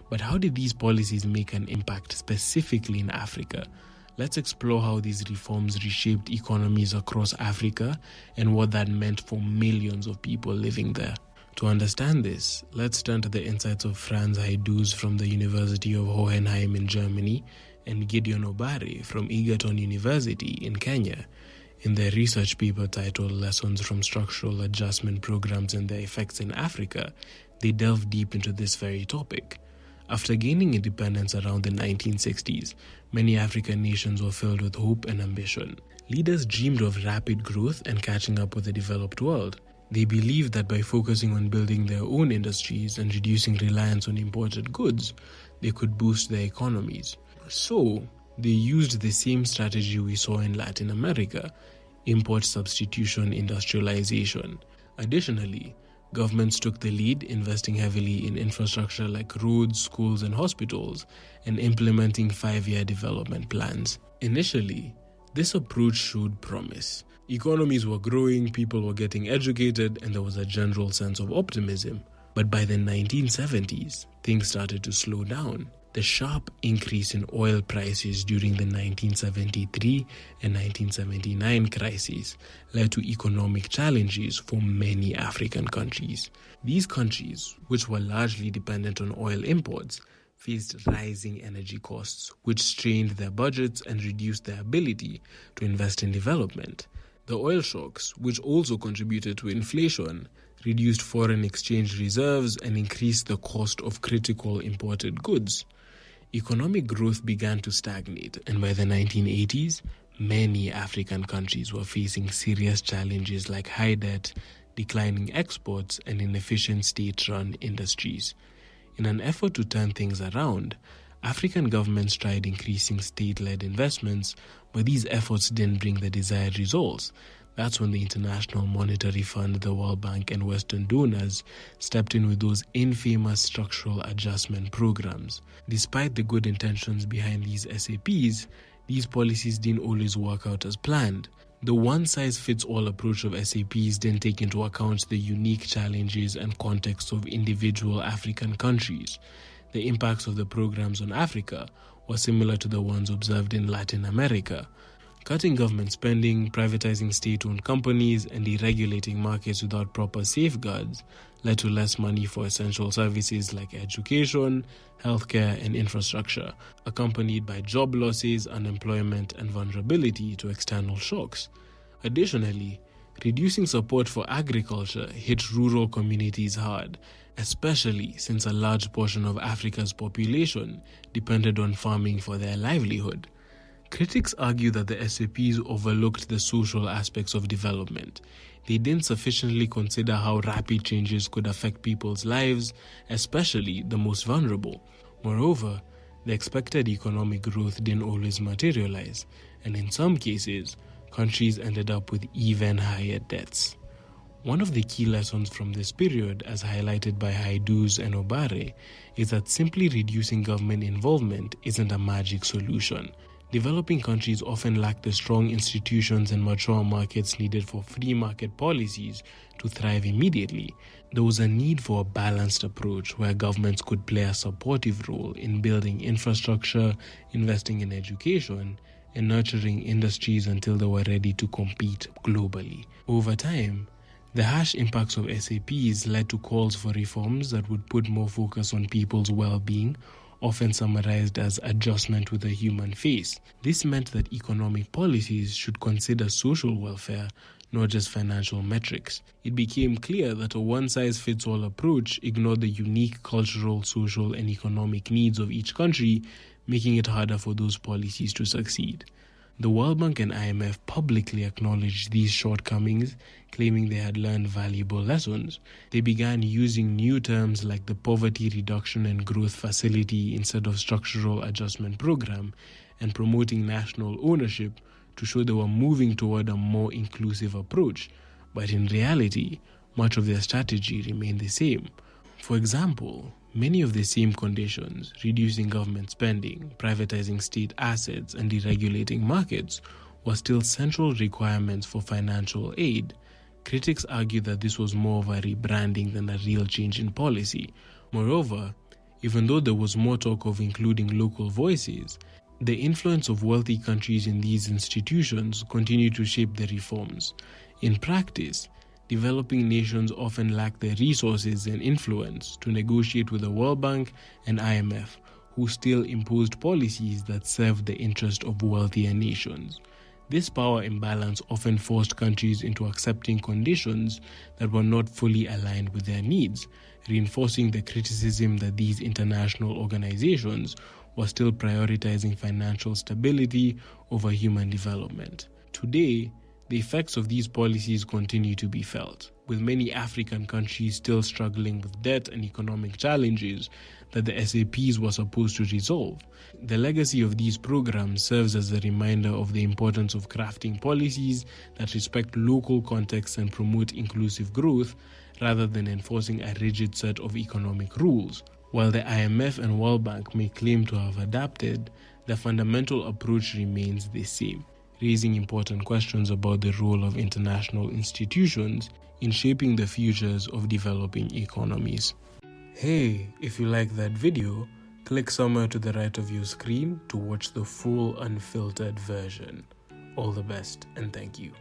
But how did these policies make an impact specifically in Africa? Let's explore how these reforms reshaped economies across Africa and what that meant for millions of people living there. To understand this, let's turn to the insights of Franz Haidus from the University of Hohenheim in Germany and Gideon Obare from Egerton University in Kenya. In their research paper titled Lessons from Structural Adjustment Programs and Their Effects in Africa, they delve deep into this very topic. After gaining independence around the 1960s, many African nations were filled with hope and ambition. Leaders dreamed of rapid growth and catching up with the developed world. They believed that by focusing on building their own industries and reducing reliance on imported goods, they could boost their economies. So, they used the same strategy we saw in Latin America: import substitution industrialization. Additionally, governments took the lead, investing heavily in infrastructure like roads, schools, and hospitals, and implementing 5-year development plans. Initially, this approach showed promise. Economies were growing, people were getting educated, and there was a general sense of optimism. But by the 1970s, things started to slow down. The sharp increase in oil prices during the 1973 and 1979 crises led to economic challenges for many African countries. These countries, which were largely dependent on oil imports, faced rising energy costs, which strained their budgets and reduced their ability to invest in development. The oil shocks, which also contributed to inflation, reduced foreign exchange reserves and increased the cost of critical imported goods. Economic growth began to stagnate, and by the 1980s, many African countries were facing serious challenges like high debt, declining exports, and inefficient state-run industries. In an effort to turn things around, African governments tried increasing state-led investments, but these efforts didn't bring the desired results. That's when the International Monetary Fund, the World Bank, and Western donors stepped in with those infamous structural adjustment programs. Despite the good intentions behind these SAPs, these policies didn't always work out as planned. The one-size-fits-all approach of SAPs didn't take into account the unique challenges and contexts of individual African countries. The impacts of the programs on Africa were similar to the ones observed in Latin America. Cutting government spending, privatizing state-owned companies, and deregulating markets without proper safeguards led to less money for essential services like education, healthcare, and infrastructure, accompanied by job losses, unemployment, and vulnerability to external shocks. Additionally, reducing support for agriculture hit rural communities hard, especially since a large portion of Africa's population depended on farming for their livelihood. Critics argue that the SAPs overlooked the social aspects of development. They didn't sufficiently consider how rapid changes could affect people's lives, especially the most vulnerable. Moreover, the expected economic growth didn't always materialize, and in some cases, countries ended up with even higher debts. One of the key lessons from this period, as highlighted by Haidus and Obare, is that simply reducing government involvement isn't a magic solution. Developing countries often lack the strong institutions and mature markets needed for free market policies to thrive immediately. There was a need for a balanced approach where governments could play a supportive role in building infrastructure, investing in education, and nurturing industries until they were ready to compete globally. Over time, the harsh impacts of SAPs led to calls for reforms that would put more focus on people's well-being, often summarized as adjustment with a human face. This meant that economic policies should consider social welfare, not just financial metrics. It became clear that a one-size-fits-all approach ignored the unique cultural, social, and economic needs of each country, making it harder for those policies to succeed. The World Bank and IMF publicly acknowledged these shortcomings, claiming they had learned valuable lessons. They began using new terms like the Poverty Reduction and Growth Facility instead of Structural Adjustment Program, and promoting national ownership to show they were moving toward a more inclusive approach. But in reality, much of their strategy remained the same. For example, many of the same conditions, reducing government spending, privatizing state assets, and deregulating markets, were still central requirements for financial aid. Critics argue that this was more of a rebranding than a real change in policy. Moreover, Even though there was more talk of including local voices, the influence of wealthy countries in these institutions continued to shape the reforms. In practice, developing nations often lack the resources and influence to negotiate with the World Bank and IMF, who still imposed policies that served the interest of wealthier nations. This power imbalance often forced countries into accepting conditions that were not fully aligned with their needs, reinforcing the criticism that these international organizations were still prioritizing financial stability over human development. Today, the effects of these policies continue to be felt, with many African countries still struggling with debt and economic challenges that the SAPs were supposed to resolve. The legacy of these programs serves as a reminder of the importance of crafting policies that respect local contexts and promote inclusive growth, rather than enforcing a rigid set of economic rules. While the IMF and World Bank may claim to have adapted, the fundamental approach remains the same, raising important questions about the role of international institutions in shaping the futures of developing economies. Hey, if you like that video, click somewhere to the right of your screen to watch the full unfiltered version. All the best and thank you.